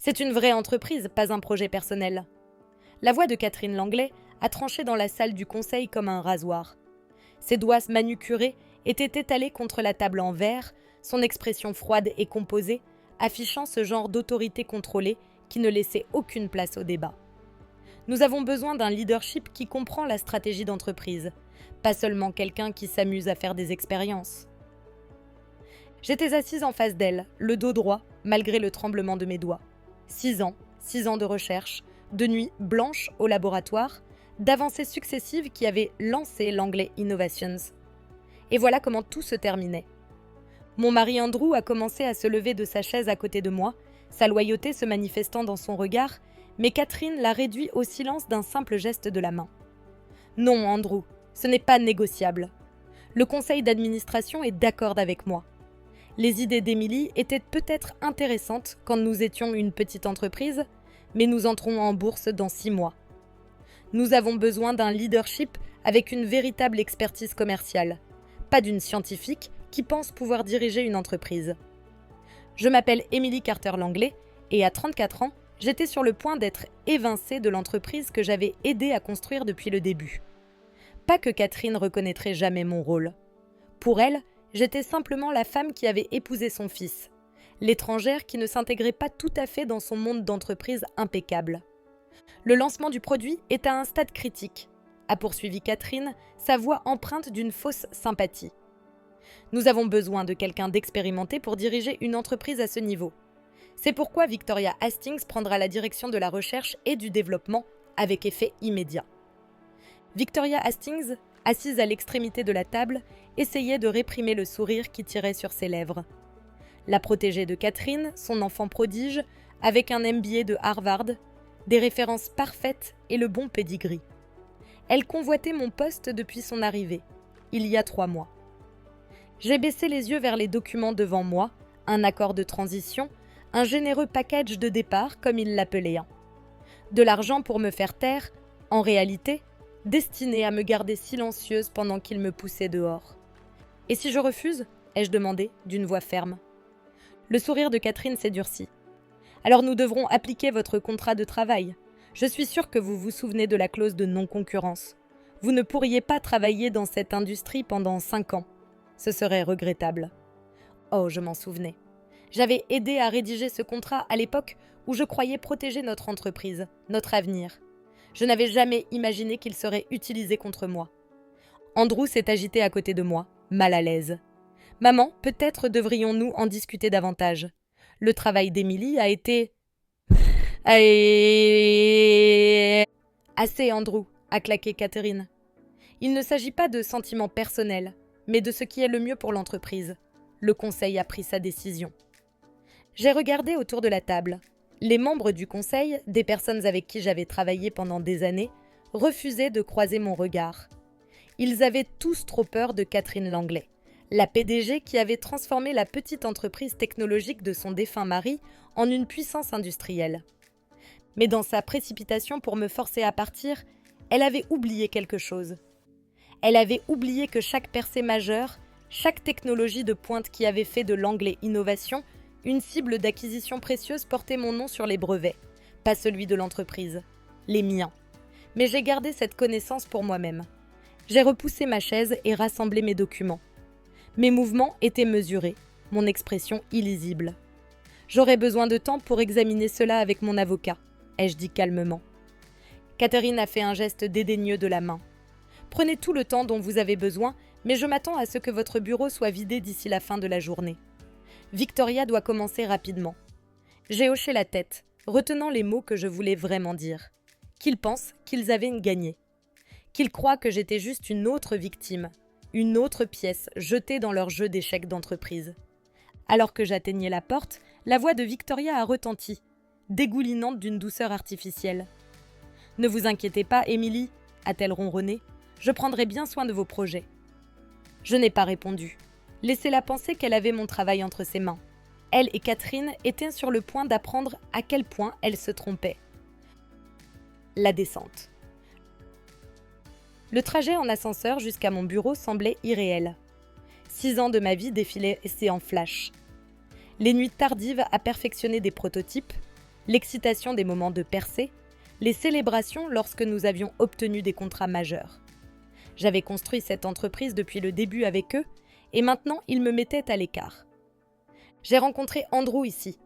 C'est une vraie entreprise, pas un projet personnel. La voix de Catherine Langlais a tranché dans la salle du conseil comme un rasoir. Ses doigts manucurés étaient étalés contre la table en verre, son expression froide et composée, affichant ce genre d'autorité contrôlée qui ne laissait aucune place au débat. Nous avons besoin d'un leadership qui comprend la stratégie d'entreprise, pas seulement quelqu'un qui s'amuse à faire des expériences. J'étais assise en face d'elle, le dos droit, malgré le tremblement de mes doigts. 6 ans de recherche, de nuits blanches au laboratoire, d'avancées successives qui avaient lancé Langlais Innovations. Et voilà comment tout se terminait. Mon mari Andrew a commencé à se lever de sa chaise à côté de moi, sa loyauté se manifestant dans son regard, mais Catherine l'a réduit au silence d'un simple geste de la main. Non, Andrew, ce n'est pas négociable. Le conseil d'administration est d'accord avec moi. Les idées d'Émilie étaient peut-être intéressantes quand nous étions une petite entreprise, mais nous entrons en bourse dans 6 mois. Nous avons besoin d'un leadership avec une véritable expertise commerciale, pas d'une scientifique qui pense pouvoir diriger une entreprise. Je m'appelle Émilie Carter-Langlais et à 34 ans, j'étais sur le point d'être évincée de l'entreprise que j'avais aidé à construire depuis le début. Pas que Catherine reconnaîtrait jamais mon rôle. Pour elle, j'étais simplement la femme qui avait épousé son fils, l'étrangère qui ne s'intégrait pas tout à fait dans son monde d'entreprise impeccable. Le lancement du produit est à un stade critique, a poursuivi Catherine, sa voix empreinte d'une fausse sympathie. Nous avons besoin de quelqu'un d'expérimenté pour diriger une entreprise à ce niveau. C'est pourquoi Victoria Hastings prendra la direction de la recherche et du développement avec effet immédiat. Victoria Hastings, assise à l'extrémité de la table, essayait de réprimer le sourire qui tirait sur ses lèvres. La protégée de Catherine, son enfant prodige, avec un MBA de Harvard, des références parfaites et le bon pedigree. Elle convoitait mon poste depuis son arrivée, il y a 3 mois. J'ai baissé les yeux vers les documents devant moi, un accord de transition, un généreux package de départ comme il l'appelait. De l'argent pour me faire taire, en réalité, destiné à me garder silencieuse pendant qu'il me poussait dehors. « Et si je refuse ?» ai-je demandé, d'une voix ferme. Le sourire de Catherine s'est durci. « Alors nous devrons appliquer votre contrat de travail. Je suis sûre que vous vous souvenez de la clause de non-concurrence. Vous ne pourriez pas travailler dans cette industrie pendant 5 ans. Ce serait regrettable. » Oh, je m'en souvenais. J'avais aidé à rédiger ce contrat à l'époque où je croyais protéger notre entreprise, notre avenir. Je n'avais jamais imaginé qu'il serait utilisé contre moi. Andrew s'est agité à côté de moi, mal à l'aise. « Maman, peut-être devrions-nous en discuter davantage. Le travail d'Émilie a été... » Assez, Andrew, a claqué Catherine. Il ne s'agit pas de sentiments personnels, mais de ce qui est le mieux pour l'entreprise. Le conseil a pris sa décision. J'ai regardé autour de la table. Les membres du conseil, des personnes avec qui j'avais travaillé pendant des années, refusaient de croiser mon regard. Ils avaient tous trop peur de Catherine Langlais, la PDG qui avait transformé la petite entreprise technologique de son défunt mari en une puissance industrielle. Mais dans sa précipitation pour me forcer à partir, elle avait oublié quelque chose. Elle avait oublié que chaque percée majeure, chaque technologie de pointe qui avait fait de Langlais Innovation une cible d'acquisition précieuse portait mon nom sur les brevets, pas celui de l'entreprise, les miens. Mais j'ai gardé cette connaissance pour moi-même. J'ai repoussé ma chaise et rassemblé mes documents. Mes mouvements étaient mesurés, mon expression illisible. J'aurais besoin de temps pour examiner cela avec mon avocat, ai-je dit calmement. Catherine a fait un geste dédaigneux de la main. Prenez tout le temps dont vous avez besoin, mais je m'attends à ce que votre bureau soit vidé d'ici la fin de la journée. Victoria doit commencer rapidement. J'ai hoché la tête, retenant les mots que je voulais vraiment dire. Qu'ils pensent qu'ils avaient gagné. Qu'ils croient que j'étais juste une autre victime, une autre pièce jetée dans leur jeu d'échecs d'entreprise. Alors que j'atteignais la porte, la voix de Victoria a retenti, dégoulinante d'une douceur artificielle. « Ne vous inquiétez pas, Émilie, a-t-elle ronronné, je prendrai bien soin de vos projets. » Je n'ai pas répondu. Laissez-la penser qu'elle avait mon travail entre ses mains. Elle et Catherine étaient sur le point d'apprendre à quel point elle se trompait. La descente. Le trajet en ascenseur jusqu'à mon bureau semblait irréel. 6 ans de ma vie défilaient en flash. Les nuits tardives à perfectionner des prototypes, l'excitation des moments de percée, les célébrations lorsque nous avions obtenu des contrats majeurs. J'avais construit cette entreprise depuis le début avec eux et maintenant ils me mettaient à l'écart. J'ai rencontré Andrew ici.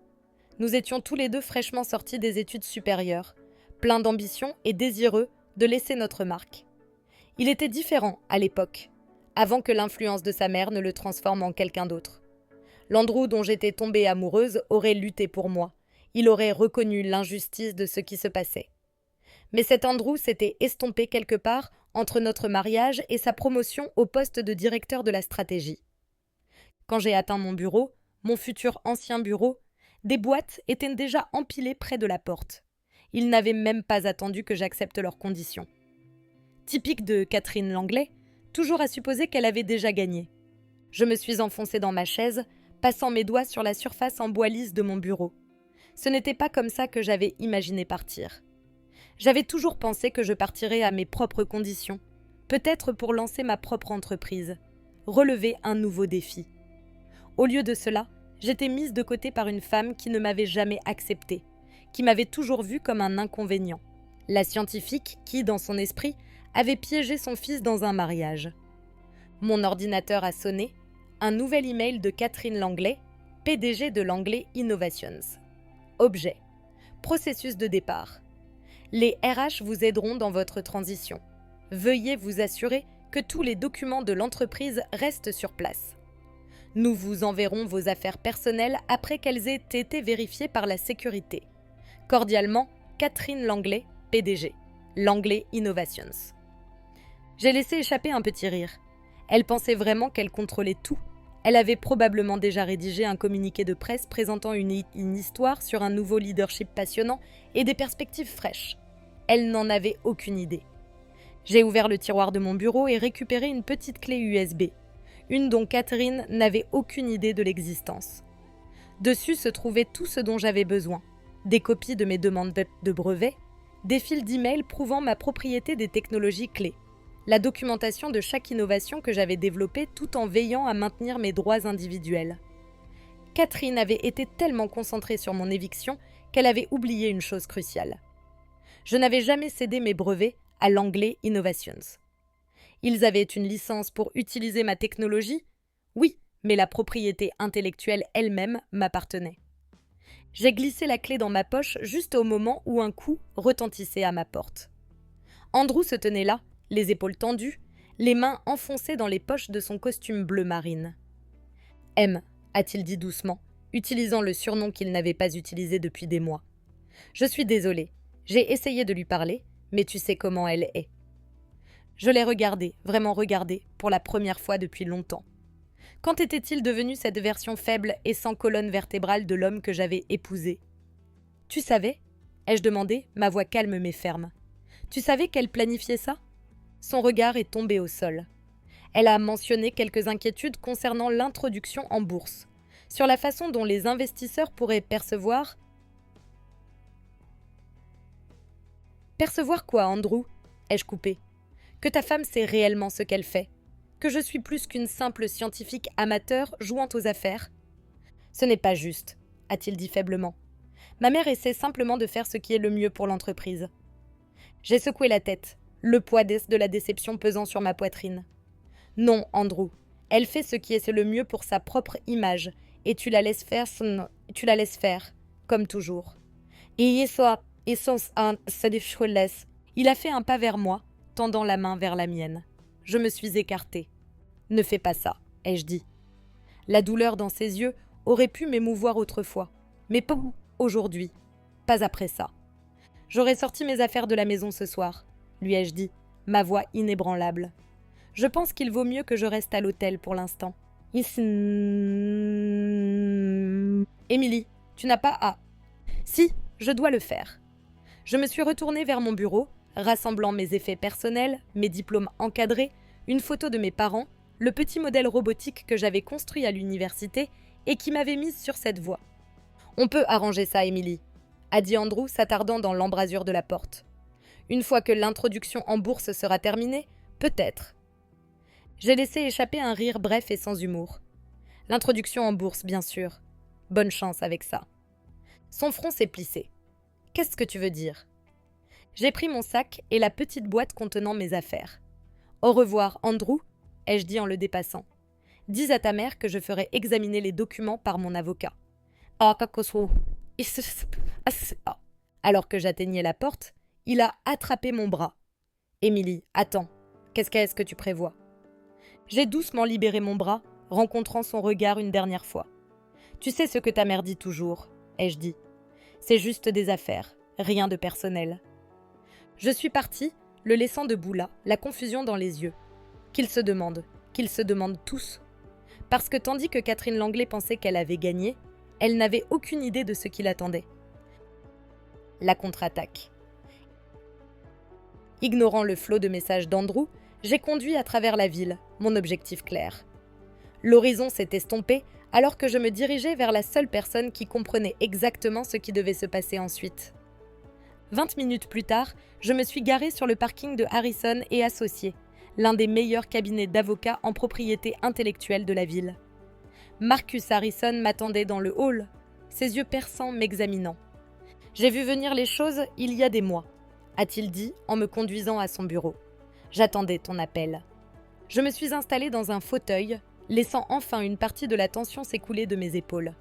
Nous étions tous les deux fraîchement sortis des études supérieures, pleins d'ambition et désireux de laisser notre marque. Il était différent à l'époque, avant que l'influence de sa mère ne le transforme en quelqu'un d'autre. L'Andrew dont j'étais tombée amoureuse aurait lutté pour moi. Il aurait reconnu l'injustice de ce qui se passait. Mais cet Andrew s'était estompé quelque part entre notre mariage et sa promotion au poste de directeur de la stratégie. Quand j'ai atteint mon bureau, mon futur ancien bureau, des boîtes étaient déjà empilées près de la porte. Ils n'avaient même pas attendu que j'accepte leurs conditions. Typique de Catherine Langlais, toujours à supposer qu'elle avait déjà gagné. Je me suis enfoncée dans ma chaise, passant mes doigts sur la surface en bois lisse de mon bureau. Ce n'était pas comme ça que j'avais imaginé partir. J'avais toujours pensé que je partirais à mes propres conditions, peut-être pour lancer ma propre entreprise, relever un nouveau défi. Au lieu de cela, j'étais mise de côté par une femme qui ne m'avait jamais acceptée, qui m'avait toujours vue comme un inconvénient. La scientifique qui, dans son esprit, avait piégé son fils dans un mariage. Mon ordinateur a sonné, un nouvel email de Catherine Langlais, PDG de Langlais Innovations. Objet. Processus de départ. Les RH vous aideront dans votre transition. Veuillez vous assurer que tous les documents de l'entreprise restent sur place. Nous vous enverrons vos affaires personnelles après qu'elles aient été vérifiées par la sécurité. Cordialement, Catherine Langlais, PDG. Langlais Innovations. J'ai laissé échapper un petit rire. Elle pensait vraiment qu'elle contrôlait tout. Elle avait probablement déjà rédigé un communiqué de presse présentant une histoire sur un nouveau leadership passionnant et des perspectives fraîches. Elle n'en avait aucune idée. J'ai ouvert le tiroir de mon bureau et récupéré une petite clé USB, une dont Catherine n'avait aucune idée de l'existence. Dessus se trouvait tout ce dont j'avais besoin, des copies de mes demandes de brevets, des fils d'email prouvant ma propriété des technologies clés, la documentation de chaque innovation que j'avais développée tout en veillant à maintenir mes droits individuels. Catherine avait été tellement concentrée sur mon éviction qu'elle avait oublié une chose cruciale. Je n'avais jamais cédé mes brevets à Langlais Innovations. Ils avaient une licence pour utiliser ma technologie? Oui, mais la propriété intellectuelle elle-même m'appartenait. J'ai glissé la clé dans ma poche juste au moment où un coup retentissait à ma porte. Andrew se tenait là, les épaules tendues, les mains enfoncées dans les poches de son costume bleu marine. « M », a-t-il dit doucement, utilisant le surnom qu'il n'avait pas utilisé depuis des mois. « Je suis désolée, j'ai essayé de lui parler, mais tu sais comment elle est. » Je l'ai regardé, vraiment regardé, pour la première fois depuis longtemps. Quand était-il devenu cette version faible et sans colonne vertébrale de l'homme que j'avais épousé? « Tu savais ?» ai-je demandé, ma voix calme mais ferme. « Tu savais qu'elle planifiait ça ?» Son regard est tombé au sol. Elle a mentionné quelques inquiétudes concernant l'introduction en bourse, sur la façon dont les investisseurs pourraient percevoir... Percevoir quoi, Andrew? Ai-je coupé. Que ta femme sait réellement ce qu'elle fait? Que je suis plus qu'une simple scientifique amateur jouant aux affaires? Ce n'est pas juste, a-t-il dit faiblement. Ma mère essaie simplement de faire ce qui est le mieux pour l'entreprise. J'ai secoué la tête, le poids de la déception pesant sur ma poitrine. Non, Andrew, elle fait ce qui est le mieux pour sa propre image, et tu la laisses faire, comme toujours. Il a fait un pas vers moi, tendant la main vers la mienne. Je me suis écartée. Ne fais pas ça, ai-je dit. La douleur dans ses yeux aurait pu m'émouvoir autrefois, mais pas aujourd'hui, pas après ça. J'aurais sorti mes affaires de la maison ce soir, lui ai-je dit, ma voix inébranlable. Je pense qu'il vaut mieux que je reste à l'hôtel pour l'instant. Émilie, tu n'as pas à... Si, je dois le faire. Je me suis retournée vers mon bureau, rassemblant mes effets personnels, mes diplômes encadrés, une photo de mes parents, le petit modèle robotique que j'avais construit à l'université et qui m'avait mise sur cette voie. « On peut arranger ça, Émilie », a dit Andrew s'attardant dans l'embrasure de la porte. « Une fois que l'introduction en bourse sera terminée, peut-être. » J'ai laissé échapper un rire bref et sans humour. L'introduction en bourse, bien sûr. Bonne chance avec ça. Son front s'est plissé. Qu'est-ce que tu veux dire ? J'ai pris mon sac et la petite boîte contenant mes affaires. Au revoir, Andrew, ai-je dit en le dépassant. Dis à ta mère que je ferai examiner les documents par mon avocat. Alors que j'atteignais la porte, il a attrapé mon bras. Émilie, attends, qu'est-ce que tu prévois ? J'ai doucement libéré mon bras, rencontrant son regard une dernière fois. Tu sais ce que ta mère dit toujours, ai-je dit. C'est juste des affaires, rien de personnel. Je suis partie, le laissant debout là, la confusion dans les yeux. Qu'ils se demandent tous. Parce que tandis que Catherine Langlais pensait qu'elle avait gagné, elle n'avait aucune idée de ce qui l'attendait. La contre-attaque. Ignorant le flot de messages d'Andrew, j'ai conduit à travers la ville, mon objectif clair. L'horizon s'est estompé alors que je me dirigeais vers la seule personne qui comprenait exactement ce qui devait se passer ensuite. 20 minutes plus tard, je me suis garée sur le parking de Harrison et Associés, l'un des meilleurs cabinets d'avocats en propriété intellectuelle de la ville. Marcus Harrison m'attendait dans le hall, ses yeux perçants m'examinant. « J'ai vu venir les choses il y a des mois », a-t-il dit en me conduisant à son bureau. « J'attendais ton appel. » Je me suis installée dans un fauteuil, laissant enfin une partie de la tension s'écouler de mes épaules.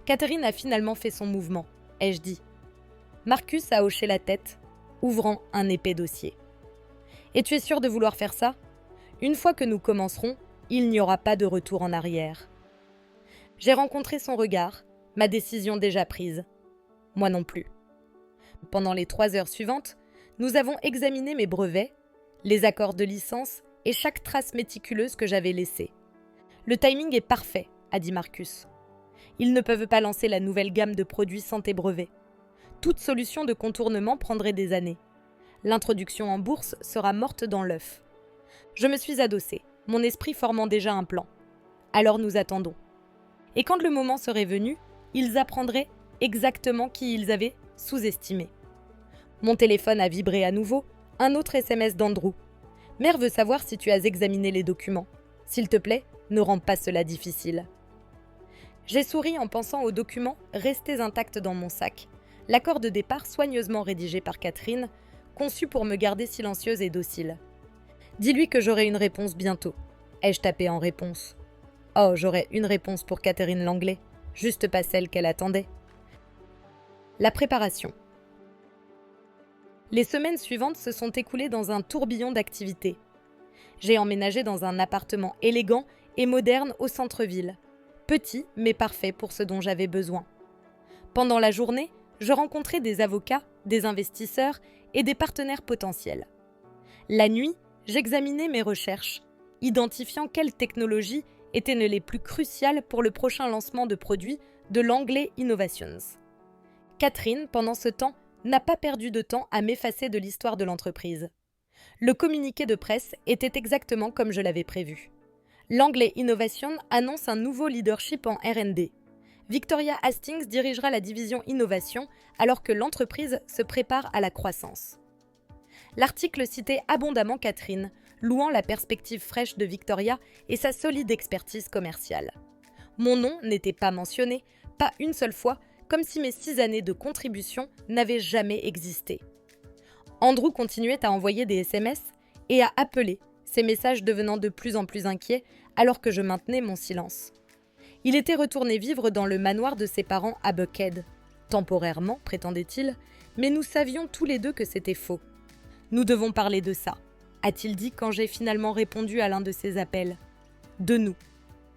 Catherine a finalement fait son mouvement, ai-je dit. Marcus a hoché la tête, ouvrant un épais dossier. « Et tu es sûr de vouloir faire ça ? Une fois que nous commencerons, il n'y aura pas de retour en arrière. » J'ai rencontré son regard, ma décision déjà prise. Moi non plus. Pendant les 3 heures suivantes, nous avons examiné mes brevets, les accords de licence et chaque trace méticuleuse que j'avais laissée. Le timing est parfait, a dit Marcus. Ils ne peuvent pas lancer la nouvelle gamme de produits sans tes brevets. Toute solution de contournement prendrait des années. L'introduction en bourse sera morte dans l'œuf. Je me suis adossée, mon esprit formant déjà un plan. Alors nous attendons. Et quand le moment serait venu, ils apprendraient exactement qui ils avaient sous-estimé. Mon téléphone a vibré à nouveau, un autre SMS d'Andrew. « Mère veut savoir si tu as examiné les documents. S'il te plaît, ne rends pas cela difficile. » J'ai souri en pensant aux documents restés intacts dans mon sac. L'accord de départ soigneusement rédigé par Catherine, conçu pour me garder silencieuse et docile. « Dis-lui que j'aurai une réponse bientôt. » ai-je tapé en réponse. Oh, j'aurais une réponse pour Catherine Langlais, juste pas celle qu'elle attendait. La préparation. Les semaines suivantes se sont écoulées dans un tourbillon d'activités. J'ai emménagé dans un appartement élégant et moderne au centre-ville, petit mais parfait pour ce dont j'avais besoin. Pendant la journée, je rencontrais des avocats, des investisseurs et des partenaires potentiels. La nuit, j'examinais mes recherches, identifiant quelles technologies étaient les plus cruciales pour le prochain lancement de produits de Langlais Innovations. Catherine, pendant ce temps, n'a pas perdu de temps à m'effacer de l'histoire de l'entreprise. Le communiqué de presse était exactement comme je l'avais prévu. Langlais Innovation annonce un nouveau leadership en R&D. Victoria Hastings dirigera la division Innovation alors que l'entreprise se prépare à la croissance. L'article citait abondamment Catherine, louant la perspective fraîche de Victoria et sa solide expertise commerciale. Mon nom n'était pas mentionné, pas une seule fois, comme si mes 6 années de contribution n'avaient jamais existé. Andrew continuait à envoyer des SMS et à appeler, ses messages devenant de plus en plus inquiets alors que je maintenais mon silence. Il était retourné vivre dans le manoir de ses parents à Buckhead. Temporairement, prétendait-il, mais nous savions tous les deux que c'était faux. « Nous devons parler de ça », a-t-il dit quand j'ai finalement répondu à l'un de ses appels. « De nous. »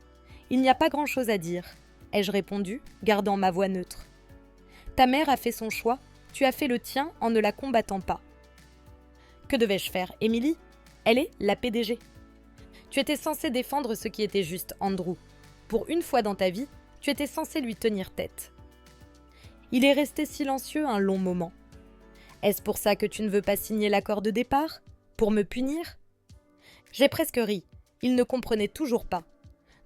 « Il n'y a pas grand-chose à dire », ai-je répondu, gardant ma voix neutre. « Ta mère a fait son choix, tu as fait le tien en ne la combattant pas. » Que devais-je faire, Émilie ? Elle est la PDG. Tu étais censé défendre ce qui était juste, Andrew. Pour une fois dans ta vie, tu étais censé lui tenir tête. Il est resté silencieux un long moment. Est-ce pour ça que tu ne veux pas signer l'accord de départ ? Pour me punir ? J'ai presque ri. Il ne comprenait toujours pas.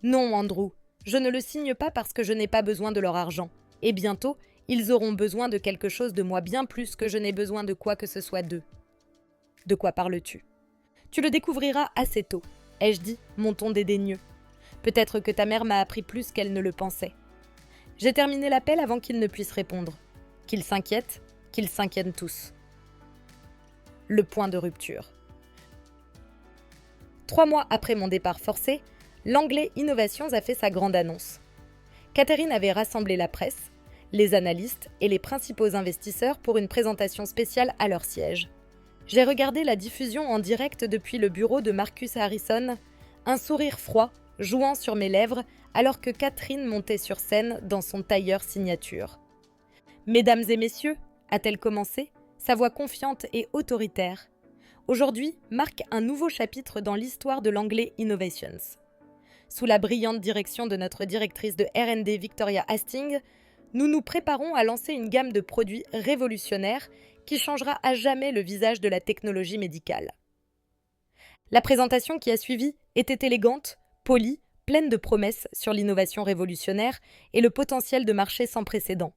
Non, Andrew, je ne le signe pas parce que je n'ai pas besoin de leur argent. Et bientôt, ils auront besoin de quelque chose de moi bien plus que je n'ai besoin de quoi que ce soit d'eux. De quoi parles-tu ? Tu le découvriras assez tôt, ai-je dit, mon ton dédaigneux. Peut-être que ta mère m'a appris plus qu'elle ne le pensait. J'ai terminé l'appel avant qu'il ne puisse répondre. Qu'il s'inquiète, qu'ils s'inquiètent tous. Le point de rupture. 3 mois après mon départ forcé, l'Anglais Innovations a fait sa grande annonce. Catherine avait rassemblé la presse, les analystes et les principaux investisseurs pour une présentation spéciale à leur siège. J'ai regardé la diffusion en direct depuis le bureau de Marcus Harrison, un sourire froid jouant sur mes lèvres alors que Catherine montait sur scène dans son tailleur signature. « Mesdames et messieurs », a-t-elle commencé, sa voix confiante et autoritaire, aujourd'hui marque un nouveau chapitre dans l'histoire de l'Anglais Innovations. Sous la brillante direction de notre directrice de R&D Victoria Hastings, nous nous préparons à lancer une gamme de produits révolutionnaires qui changera à jamais le visage de la technologie médicale. La présentation qui a suivi était élégante, polie, pleine de promesses sur l'innovation révolutionnaire et le potentiel de marché sans précédent.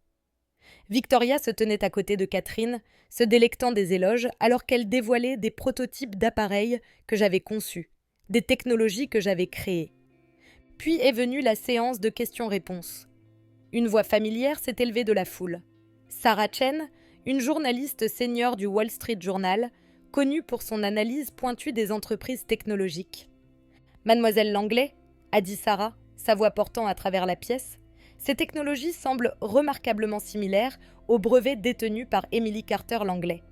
Victoria se tenait à côté de Catherine, se délectant des éloges alors qu'elle dévoilait des prototypes d'appareils que j'avais conçus, des technologies que j'avais créées. Puis est venue la séance de questions-réponses. Une voix familière s'est élevée de la foule. Sarah Chen, une journaliste senior du Wall Street Journal, connue pour son analyse pointue des entreprises technologiques. « Mademoiselle Langlais », a dit Sarah, sa voix portant à travers la pièce, ces technologies semblent remarquablement similaires aux brevets détenus par Emily Carter Langlais.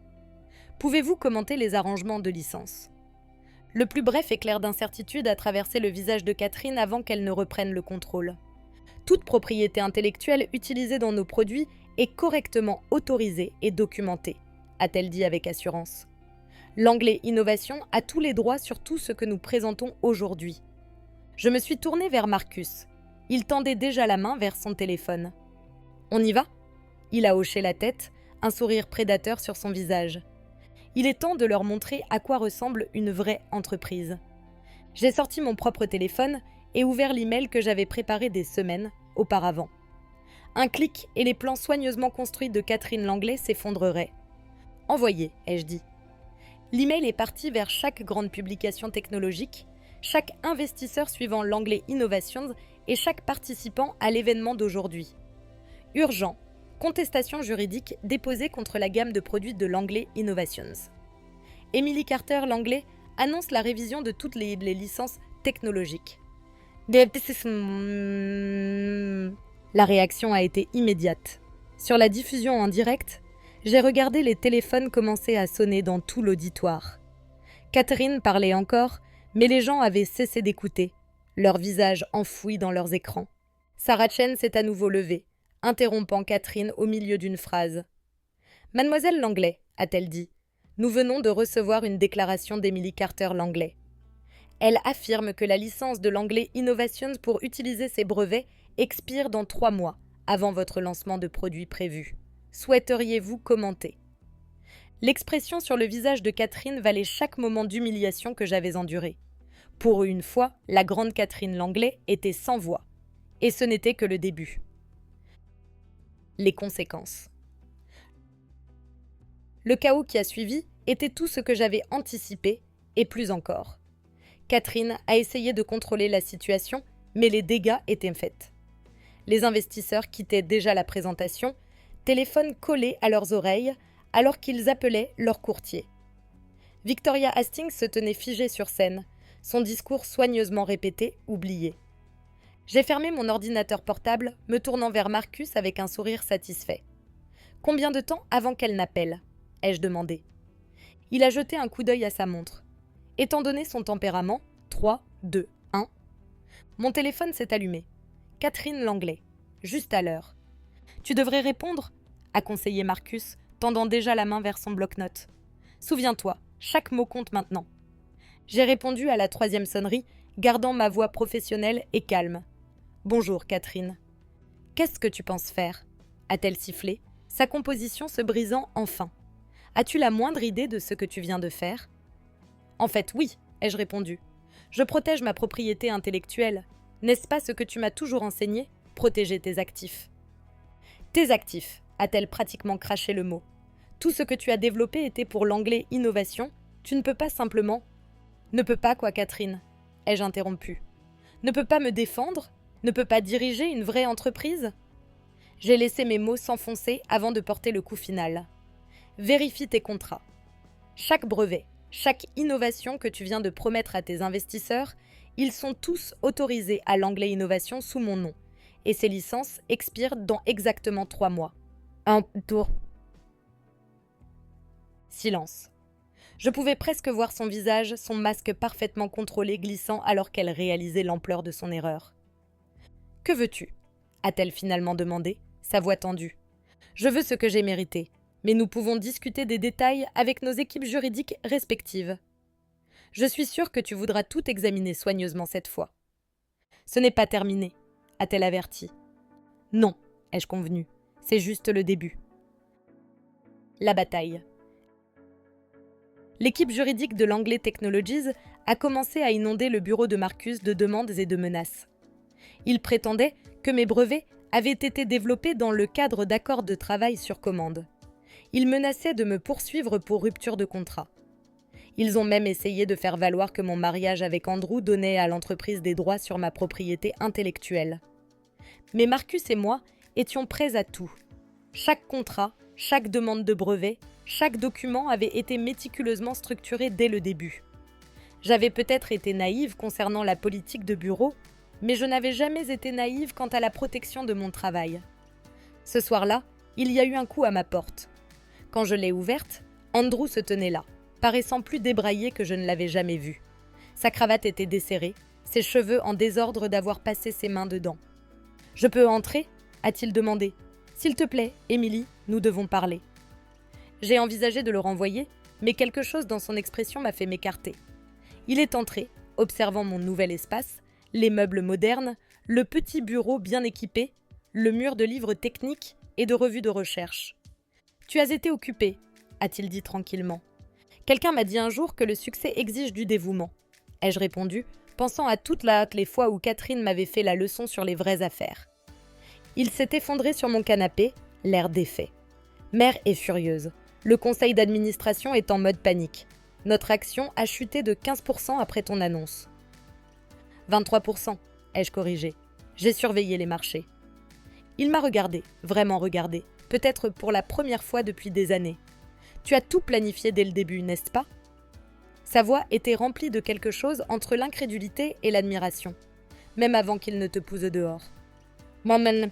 Pouvez-vous commenter les arrangements de licence ? Le plus bref éclair d'incertitude a traversé le visage de Catherine avant qu'elle ne reprenne le contrôle. Toute propriété intellectuelle utilisée dans nos produits est correctement autorisée et documentée, a-t-elle dit avec assurance. L'Anglais Innovation a tous les droits sur tout ce que nous présentons aujourd'hui. Je me suis tournée vers Marcus. Il tendait déjà la main vers son téléphone. « On y va ?» Il a hoché la tête, un sourire prédateur sur son visage. Il est temps de leur montrer à quoi ressemble une vraie entreprise. J'ai sorti mon propre téléphone et ouvert l'email que j'avais préparé des semaines auparavant. Un clic et les plans soigneusement construits de Catherine Langlais s'effondreraient. « Envoyez », ai-je dit. L'email est parti vers chaque grande publication technologique, chaque investisseur suivant l'Anglais Innovations et chaque participant à l'événement d'aujourd'hui. Urgent, contestation juridique déposée contre la gamme de produits de l'Anglais Innovations. Emily Carter Langlais annonce la révision de toutes les licences technologiques. La réaction a été immédiate. Sur la diffusion en direct, j'ai regardé les téléphones commencer à sonner dans tout l'auditoire. Catherine parlait encore, mais les gens avaient cessé d'écouter, leurs visages enfouis dans leurs écrans. Sarah Chen s'est à nouveau levée, interrompant Catherine au milieu d'une phrase. « Mademoiselle Langlais, a-t-elle dit, nous venons de recevoir une déclaration d'Emily Carter Langlais. Elle affirme que la licence de l'Anglais Innovations pour utiliser ses brevets expire dans 3 mois, avant votre lancement de produit prévu. Souhaiteriez-vous commenter ?» L'expression sur le visage de Catherine valait chaque moment d'humiliation que j'avais enduré. Pour une fois, la grande Catherine Langlais était sans voix. Et ce n'était que le début. Les conséquences. Le chaos qui a suivi était tout ce que j'avais anticipé, et plus encore. Catherine a essayé de contrôler la situation, mais les dégâts étaient faits. Les investisseurs quittaient déjà la présentation, téléphones collés à leurs oreilles, alors qu'ils appelaient leur courtier. Victoria Hastings se tenait figée sur scène, son discours soigneusement répété, oublié. J'ai fermé mon ordinateur portable, me tournant vers Marcus avec un sourire satisfait. « Combien de temps avant qu'elle n'appelle ?» ai-je demandé. Il a jeté un coup d'œil à sa montre. Étant donné son tempérament, 3, 2, 1. Mon téléphone s'est allumé. Catherine Langlais, juste à l'heure. « Tu devrais répondre ?» a conseillé Marcus, tendant déjà la main vers son bloc-notes. « Souviens-toi, chaque mot compte maintenant. » J'ai répondu à la 3e sonnerie, gardant ma voix professionnelle et calme. « Bonjour, Catherine. »« Qu'est-ce que tu penses faire ?» a-t-elle sifflé, sa composition se brisant enfin. « As-tu la moindre idée de ce que tu viens de faire ?»« En fait, oui, » ai-je répondu. « Je protège ma propriété intellectuelle. N'est-ce pas ce que tu m'as toujours enseigné ? Protéger tes actifs. »« Tes actifs » a-t-elle pratiquement craché le mot. « Tout ce que tu as développé était pour l'Anglais Innovation. Tu ne peux pas simplement... » « Ne peut pas quoi, Catherine ?» ai-je interrompu. « Ne peut pas me défendre ? Ne peut pas diriger une vraie entreprise ?» J'ai laissé mes mots s'enfoncer avant de porter le coup final. Vérifie tes contrats. Chaque brevet, chaque innovation que tu viens de promettre à tes investisseurs, ils sont tous autorisés à l'anglais innovation sous mon nom. Et ces licences expirent dans exactement 3 mois. Un tour. Silence. Je pouvais presque voir son visage, son masque parfaitement contrôlé glissant alors qu'elle réalisait l'ampleur de son erreur. « Que veux-tu » a-t-elle finalement demandé, sa voix tendue. « Je veux ce que j'ai mérité, mais nous pouvons discuter des détails avec nos équipes juridiques respectives. Je suis sûre que tu voudras tout examiner soigneusement cette fois. »« Ce n'est pas terminé » a-t-elle averti. « Non, ai-je convenu, c'est juste le début. » La bataille. L'équipe juridique de Langley Technologies a commencé à inonder le bureau de Marcus de demandes et de menaces. Il prétendait que mes brevets avaient été développés dans le cadre d'accords de travail sur commande. Ils menaçaient de me poursuivre pour rupture de contrat. Ils ont même essayé de faire valoir que mon mariage avec Andrew donnait à l'entreprise des droits sur ma propriété intellectuelle. Mais Marcus et moi étions prêts à tout. Chaque contrat, chaque demande de brevet, chaque document avait été méticuleusement structuré dès le début. J'avais peut-être été naïve concernant la politique de bureau, mais je n'avais jamais été naïve quant à la protection de mon travail. Ce soir-là, il y a eu un coup à ma porte. Quand je l'ai ouverte, Andrew se tenait là, paraissant plus débraillé que je ne l'avais jamais vu. Sa cravate était desserrée, ses cheveux en désordre d'avoir passé ses mains dedans. « Je peux entrer » a-t-il demandé. « S'il te plaît, Émilie, nous devons parler. » J'ai envisagé de le renvoyer, mais quelque chose dans son expression m'a fait m'écarter. Il est entré, observant mon nouvel espace, les meubles modernes, le petit bureau bien équipé, le mur de livres techniques et de revues de recherche. « Tu as été occupé » a-t-il dit tranquillement. « Quelqu'un m'a dit un jour que le succès exige du dévouement. » ai-je répondu, pensant à toute la hâte les fois où Catherine m'avait fait la leçon sur les vraies affaires. Il s'est effondré sur mon canapé, l'air défait. Mère est furieuse. Le conseil d'administration est en mode panique. Notre action a chuté de 15% après ton annonce. 23%, ai-je corrigé. J'ai surveillé les marchés. Il m'a regardé, vraiment regardé, peut-être pour la première fois depuis des années. Tu as tout planifié dès le début, n'est-ce pas ? Sa voix était remplie de quelque chose entre l'incrédulité et l'admiration, même avant qu'il ne te pousse dehors. Maman.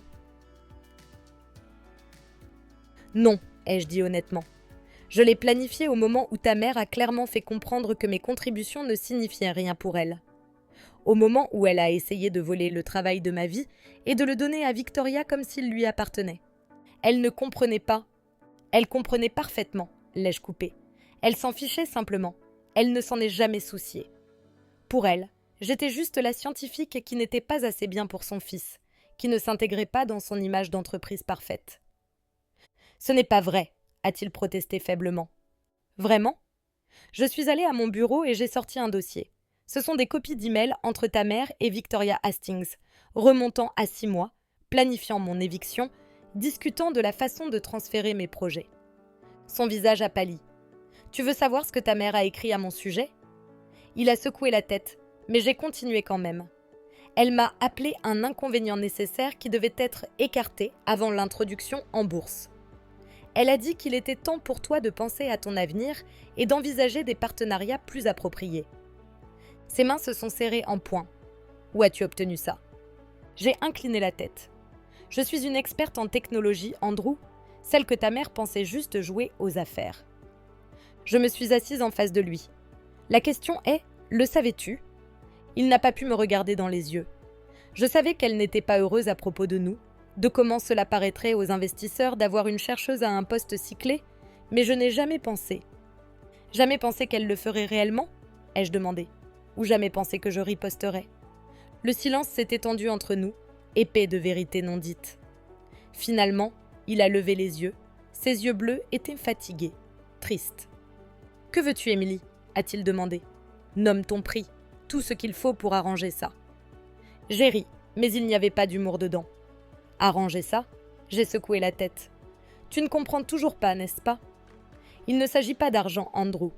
Non, ai-je dit honnêtement. Je l'ai planifié au moment où ta mère a clairement fait comprendre que mes contributions ne signifiaient rien pour elle. Au moment où elle a essayé de voler le travail de ma vie et de le donner à Victoria comme s'il lui appartenait. Elle ne comprenait pas. Elle comprenait parfaitement, l'ai-je coupé. Elle s'en fichait simplement. Elle ne s'en est jamais souciée. Pour elle, j'étais juste la scientifique qui n'était pas assez bien pour son fils, qui ne s'intégrait pas dans son image d'entreprise parfaite. « Ce n'est pas vrai !» a-t-il protesté faiblement. « Vraiment ? Je suis allée à mon bureau et j'ai sorti un dossier. Ce sont des copies d'emails entre ta mère et Victoria Hastings, remontant à 6 mois, planifiant mon éviction, discutant de la façon de transférer mes projets. » Son visage a pâli. « Tu veux savoir ce que ta mère a écrit à mon sujet ?» Il a secoué la tête, mais j'ai continué quand même. Elle m'a appelé un inconvénient nécessaire qui devait être écarté avant l'introduction en bourse. Elle a dit qu'il était temps pour toi de penser à ton avenir et d'envisager des partenariats plus appropriés. Ses mains se sont serrées en poing. Où as-tu obtenu ça ? J'ai incliné la tête. Je suis une experte en technologie, Andrew, celle que ta mère pensait juste jouer aux affaires. Je me suis assise en face de lui. La question est, le savais-tu ? Il n'a pas pu me regarder dans les yeux. Je savais qu'elle n'était pas heureuse à propos de nous, de comment cela paraîtrait aux investisseurs d'avoir une chercheuse à un poste si clé, mais je n'ai jamais pensé. Jamais pensé qu'elle le ferait réellement ? Ai-je demandé. Ou jamais pensé que je riposterais ? Le silence s'est étendu entre nous, épais de vérité non dite. Finalement, il a levé les yeux. Ses yeux bleus étaient fatigués, tristes. « Que veux-tu, Émilie » a-t-il demandé. « Nomme ton prix, tout ce qu'il faut pour arranger ça. » J'ai ri, mais il n'y avait pas d'humour dedans. « Arranger ça ?» J'ai secoué la tête. « Tu ne comprends toujours pas, n'est-ce pas ? Il ne s'agit pas d'argent, Andrew.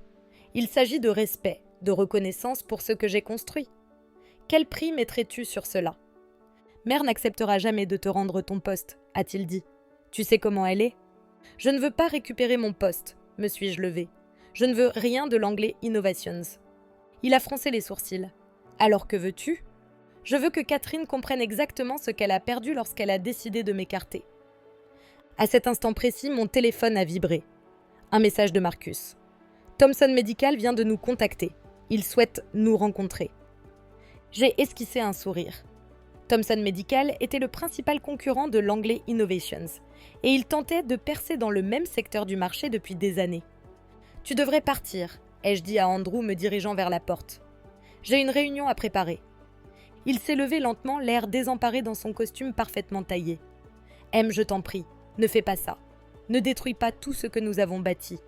Il s'agit de respect, de reconnaissance pour ce que j'ai construit. Quel prix mettrais-tu sur cela ? Mère n'acceptera jamais de te rendre ton poste, a-t-il dit. Tu sais comment elle est ? Je ne veux pas récupérer mon poste, me suis-je levée. Je ne veux rien de l'anglais Innovations. Il a froncé les sourcils. Alors que veux-tu ? Je veux que Catherine comprenne exactement ce qu'elle a perdu lorsqu'elle a décidé de m'écarter. À cet instant précis, mon téléphone a vibré. Un message de Marcus. Thomson Medical vient de nous contacter. Il souhaite nous rencontrer. J'ai esquissé un sourire. Thomson Medical était le principal concurrent de Langley Innovations et il tentait de percer dans le même secteur du marché depuis des années. « Tu devrais partir », ai-je dit à Andrew me dirigeant vers la porte. « J'ai une réunion à préparer. » Il s'est levé lentement, l'air désemparé dans son costume parfaitement taillé. « M, je t'en prie, ne fais pas ça. Ne détruis pas tout ce que nous avons bâti. »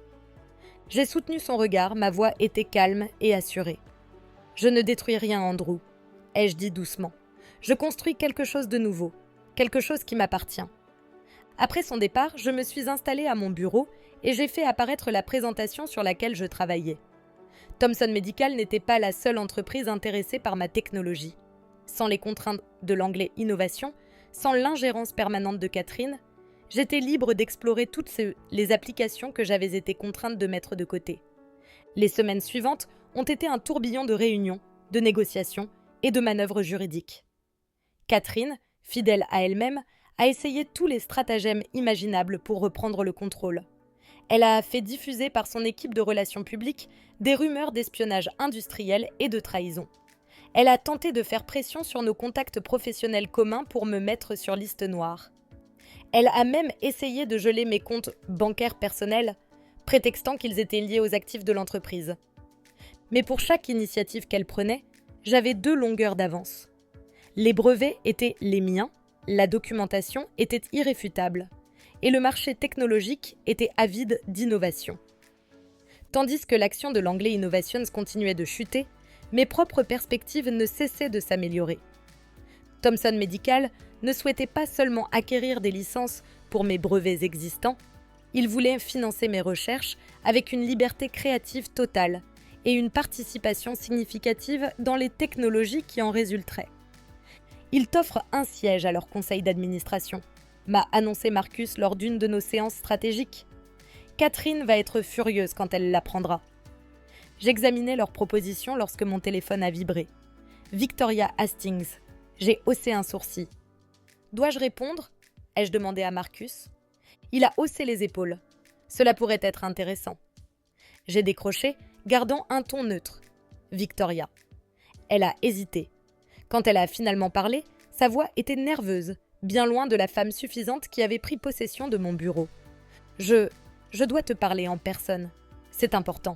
J'ai soutenu son regard, ma voix était calme et assurée. « Je ne détruis rien, Andrew, » ai-je dit doucement. « Je construis quelque chose de nouveau, quelque chose qui m'appartient. » Après son départ, je me suis installée à mon bureau et j'ai fait apparaître la présentation sur laquelle je travaillais. Thomson Medical n'était pas la seule entreprise intéressée par ma technologie. Sans les contraintes de l'anglais innovation, sans l'ingérence permanente de Catherine, j'étais libre d'explorer toutes les applications que j'avais été contrainte de mettre de côté. Les semaines suivantes ont été un tourbillon de réunions, de négociations et de manœuvres juridiques. Catherine, fidèle à elle-même, a essayé tous les stratagèmes imaginables pour reprendre le contrôle. Elle a fait diffuser par son équipe de relations publiques des rumeurs d'espionnage industriel et de trahison. Elle a tenté de faire pression sur nos contacts professionnels communs pour me mettre sur liste noire. Elle a même essayé de geler mes comptes bancaires personnels, prétextant qu'ils étaient liés aux actifs de l'entreprise. Mais pour chaque initiative qu'elle prenait, j'avais 2 longueurs d'avance. Les brevets étaient les miens, la documentation était irréfutable, et le marché technologique était avide d'innovation. Tandis que l'action de Langley Innovations continuait de chuter, mes propres perspectives ne cessaient de s'améliorer. Thomson Medical ne souhaitait pas seulement acquérir des licences pour mes brevets existants, il voulait financer mes recherches avec une liberté créative totale et une participation significative dans les technologies qui en résulteraient. Ils t'offrent un siège à leur conseil d'administration, m'a annoncé Marcus lors d'une de nos séances stratégiques. Catherine va être furieuse quand elle l'apprendra. J'examinais leurs propositions lorsque mon téléphone a vibré. Victoria Hastings. J'ai haussé un sourcil. « Dois-je répondre ?» ai-je demandé à Marcus. Il a haussé les épaules. Cela pourrait être intéressant. J'ai décroché, gardant un ton neutre. « Victoria. » Elle a hésité. Quand elle a finalement parlé, sa voix était nerveuse, bien loin de la femme suffisante qui avait pris possession de mon bureau. Je dois te parler en personne. C'est important.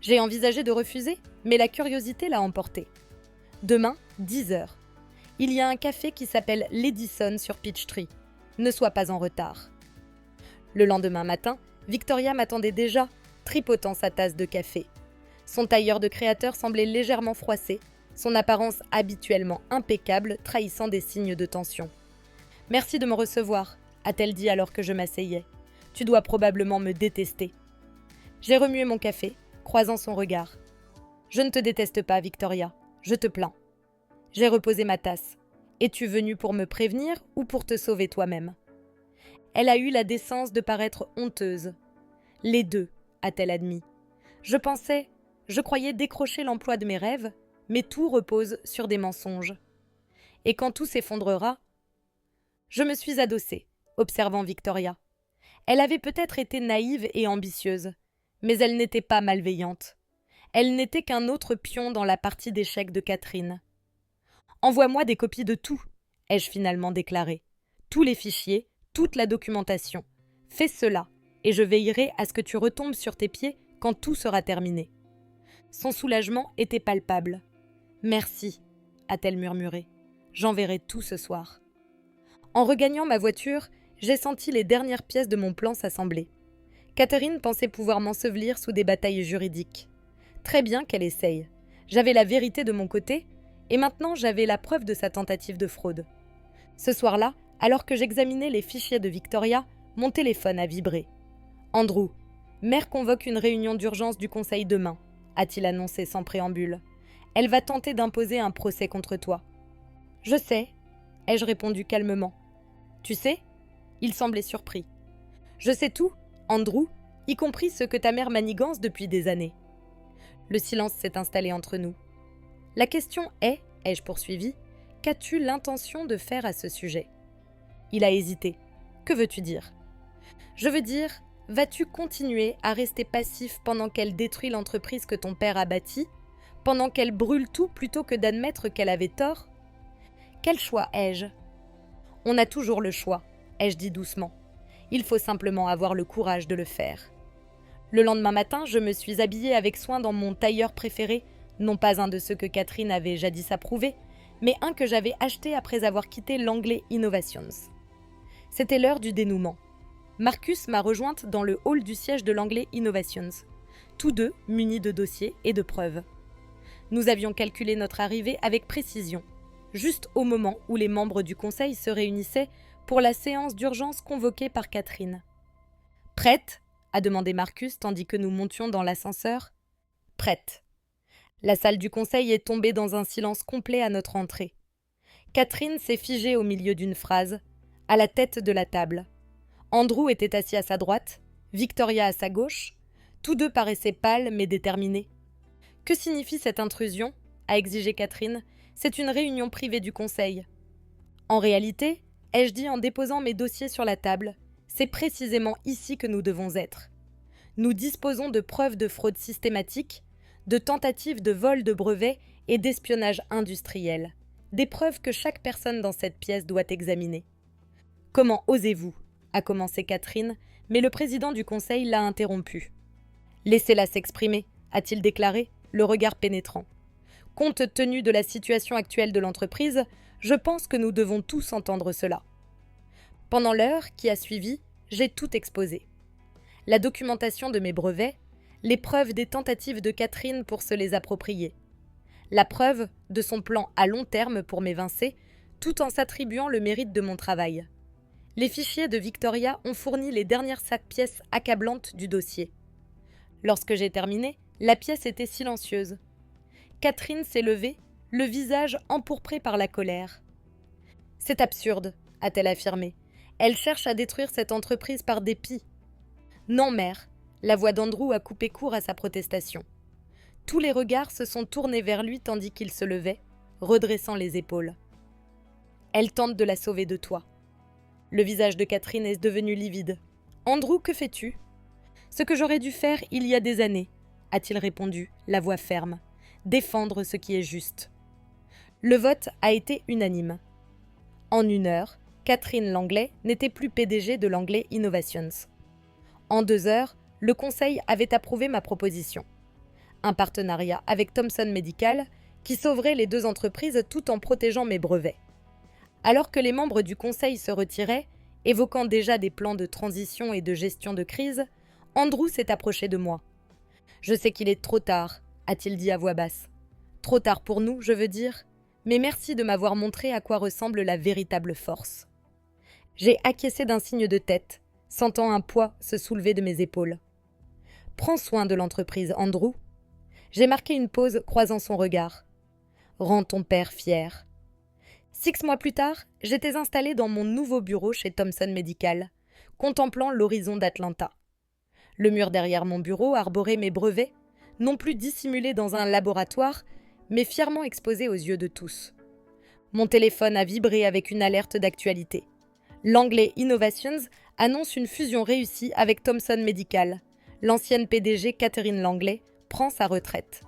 J'ai envisagé de refuser, mais la curiosité l'a emporté. Demain, 10h. Il y a un café qui s'appelle l'Edison sur Peachtree. Ne sois pas en retard. Le lendemain matin, Victoria m'attendait déjà, tripotant sa tasse de café. Son tailleur de créateur semblait légèrement froissé, son apparence habituellement impeccable trahissant des signes de tension. « Merci de me recevoir », a-t-elle dit alors que je m'asseyais. « Tu dois probablement me détester. » J'ai remué mon café, croisant son regard. « Je ne te déteste pas, Victoria. Je te plains. » J'ai reposé ma tasse. « Es-tu venue pour me prévenir ou pour te sauver toi-même » Elle a eu la décence de paraître honteuse. « Les deux », a-t-elle admis. Je croyais décrocher l'emploi de mes rêves, mais tout repose sur des mensonges. Et quand tout s'effondrera, je me suis adossée, observant Victoria. Elle avait peut-être été naïve et ambitieuse, mais elle n'était pas malveillante. Elle n'était qu'un autre pion dans la partie d'échecs de Catherine. « Envoie-moi des copies de tout », ai-je finalement déclaré. « Tous les fichiers, toute la documentation. Fais cela, et je veillerai à ce que tu retombes sur tes pieds quand tout sera terminé. » Son soulagement était palpable. « Merci », a-t-elle murmuré. « J'enverrai tout ce soir. » En regagnant ma voiture, j'ai senti les dernières pièces de mon plan s'assembler. Catherine pensait pouvoir m'ensevelir sous des batailles juridiques. Très bien qu'elle essaye. J'avais la vérité de mon côté, et maintenant j'avais la preuve de sa tentative de fraude. Ce soir-là, alors que j'examinais les fichiers de Victoria, mon téléphone a vibré. « Andrew, mère convoque une réunion d'urgence du conseil demain, » a-t-il annoncé sans préambule. « Elle va tenter d'imposer un procès contre toi. »« Je sais, » ai-je répondu calmement. « Tu sais ?» Il semblait surpris. « Je sais tout, Andrew. y compris ceux que ta mère manigance depuis des années. Le silence s'est installé entre nous. La question est, ai-je poursuivi, qu'as-tu l'intention de faire à ce sujet ? Il a hésité. Que veux-tu dire ? Je veux dire, vas-tu continuer à rester passif pendant qu'elle détruit l'entreprise que ton père a bâtie, pendant qu'elle brûle tout plutôt que d'admettre qu'elle avait tort ? Quel choix ai-je ? On a toujours le choix, ai-je dit doucement. Il faut simplement avoir le courage de le faire. Le lendemain matin, je me suis habillée avec soin dans mon tailleur préféré, non pas un de ceux que Catherine avait jadis approuvés, mais un que j'avais acheté après avoir quitté Langlais Innovations. C'était l'heure du dénouement. Marcus m'a rejointe dans le hall du siège de Langlais Innovations, tous deux munis de dossiers et de preuves. Nous avions calculé notre arrivée avec précision, juste au moment où les membres du conseil se réunissaient pour la séance d'urgence convoquée par Catherine. « Prête ?» a demandé Marcus tandis que nous montions dans l'ascenseur. « Prête !» La salle du conseil est tombée dans un silence complet à notre entrée. Catherine s'est figée au milieu d'une phrase, à la tête de la table. Andrew était assis à sa droite, Victoria à sa gauche. Tous deux paraissaient pâles mais déterminés. « Que signifie cette intrusion ?» a exigé Catherine. « C'est une réunion privée du conseil. » En réalité, ai-je dit en déposant mes dossiers sur la table, c'est précisément ici que nous devons être. Nous disposons de preuves de fraude systématique, de tentatives de vol de brevets et d'espionnage industriel, des preuves que chaque personne dans cette pièce doit examiner. « Comment osez-vous » a commencé Catherine, mais le président du conseil l'a interrompue. « Laissez-la s'exprimer » a-t-il déclaré, le regard pénétrant. « Compte tenu de la situation actuelle de l'entreprise, je pense que nous devons tous entendre cela. » Pendant l'heure qui a suivi, j'ai tout exposé. La documentation de mes brevets, les preuves des tentatives de Catherine pour se les approprier, la preuve de son plan à long terme pour m'évincer, tout en s'attribuant le mérite de mon travail. Les fichiers de Victoria ont fourni les dernières pièces accablantes du dossier. Lorsque j'ai terminé, la pièce était silencieuse. Catherine s'est levée, le visage empourpré par la colère. « C'est absurde », a-t-elle affirmé. « Elle cherche à détruire cette entreprise par dépit. »« Non, mère », la voix d'Andrew a coupé court à sa protestation. Tous les regards se sont tournés vers lui tandis qu'il se levait, redressant les épaules. « Elle tente de la sauver de toi. » Le visage de Catherine est devenu livide. « Andrew, que fais-tu ?»« Ce que j'aurais dû faire il y a des années, » a-t-il répondu, la voix ferme. « Défendre ce qui est juste. » Le vote a été unanime. En 1 heure, Catherine Langlais n'était plus PDG de Langlais Innovations. En 2 heures, le conseil avait approuvé ma proposition. Un partenariat avec Thomson Medical qui sauverait les deux entreprises tout en protégeant mes brevets. Alors que les membres du conseil se retiraient, évoquant déjà des plans de transition et de gestion de crise, Andrew s'est approché de moi. « Je sais qu'il est trop tard », a-t-il dit à voix basse. « Trop tard pour nous, je veux dire, mais merci de m'avoir montré à quoi ressemble la véritable force. » J'ai acquiescé d'un signe de tête, sentant un poids se soulever de mes épaules. « Prends soin de l'entreprise, Andrew. » J'ai marqué une pause, croisant son regard. « Rends ton père fier. » 6 mois plus tard, j'étais installée dans mon nouveau bureau chez Thomson Medical, contemplant l'horizon d'Atlanta. Le mur derrière mon bureau arborait mes brevets, non plus dissimulés dans un laboratoire, mais fièrement exposés aux yeux de tous. Mon téléphone a vibré avec une alerte d'actualité. Langlais Innovations annonce une fusion réussie avec Thomson Medical. L'ancienne PDG Catherine Langlais prend sa retraite.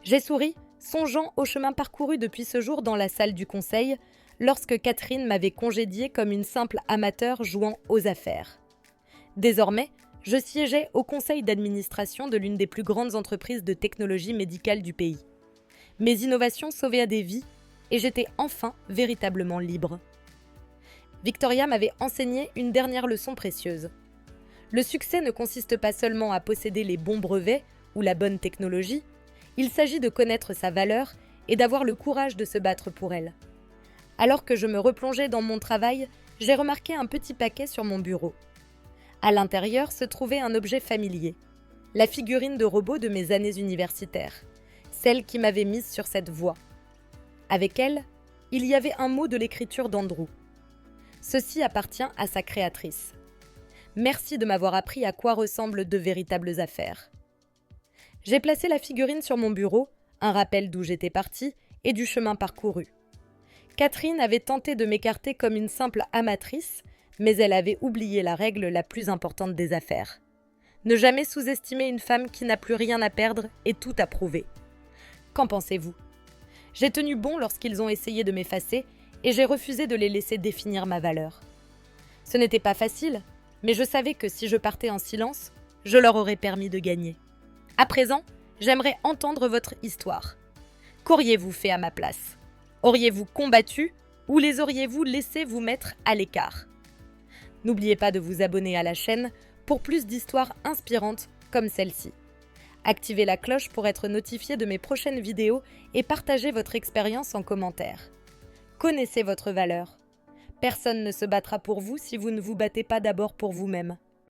J'ai souri, songeant au chemin parcouru depuis ce jour dans la salle du conseil, lorsque Catherine m'avait congédiée comme une simple amateur jouant aux affaires. Désormais, je siégeais au conseil d'administration de l'une des plus grandes entreprises de technologie médicale du pays. Mes innovations sauvaient des vies et j'étais enfin véritablement libre. Victoria m'avait enseigné une dernière leçon précieuse. Le succès ne consiste pas seulement à posséder les bons brevets ou la bonne technologie, il s'agit de connaître sa valeur et d'avoir le courage de se battre pour elle. Alors que je me replongeais dans mon travail, j'ai remarqué un petit paquet sur mon bureau. À l'intérieur se trouvait un objet familier, la figurine de robot de mes années universitaires, celle qui m'avait mise sur cette voie. Avec elle, il y avait un mot de l'écriture d'Andrew. Ceci appartient à sa créatrice. Merci de m'avoir appris à quoi ressemblent de véritables affaires. J'ai placé la figurine sur mon bureau, un rappel d'où j'étais partie et du chemin parcouru. Catherine avait tenté de m'écarter comme une simple amatrice, mais elle avait oublié la règle la plus importante des affaires. Ne jamais sous-estimer une femme qui n'a plus rien à perdre et tout à prouver. Qu'en pensez-vous ? J'ai tenu bon lorsqu'ils ont essayé de m'effacer et j'ai refusé de les laisser définir ma valeur. Ce n'était pas facile, mais je savais que si je partais en silence, je leur aurais permis de gagner. À présent, j'aimerais entendre votre histoire. Qu'auriez-vous fait à ma place ? Auriez-vous combattu ou les auriez-vous laissés vous mettre à l'écart ? N'oubliez pas de vous abonner à la chaîne pour plus d'histoires inspirantes comme celle-ci. Activez la cloche pour être notifié de mes prochaines vidéos et partagez votre expérience en commentaire. Connaissez votre valeur. Personne ne se battra pour vous si vous ne vous battez pas d'abord pour vous-même.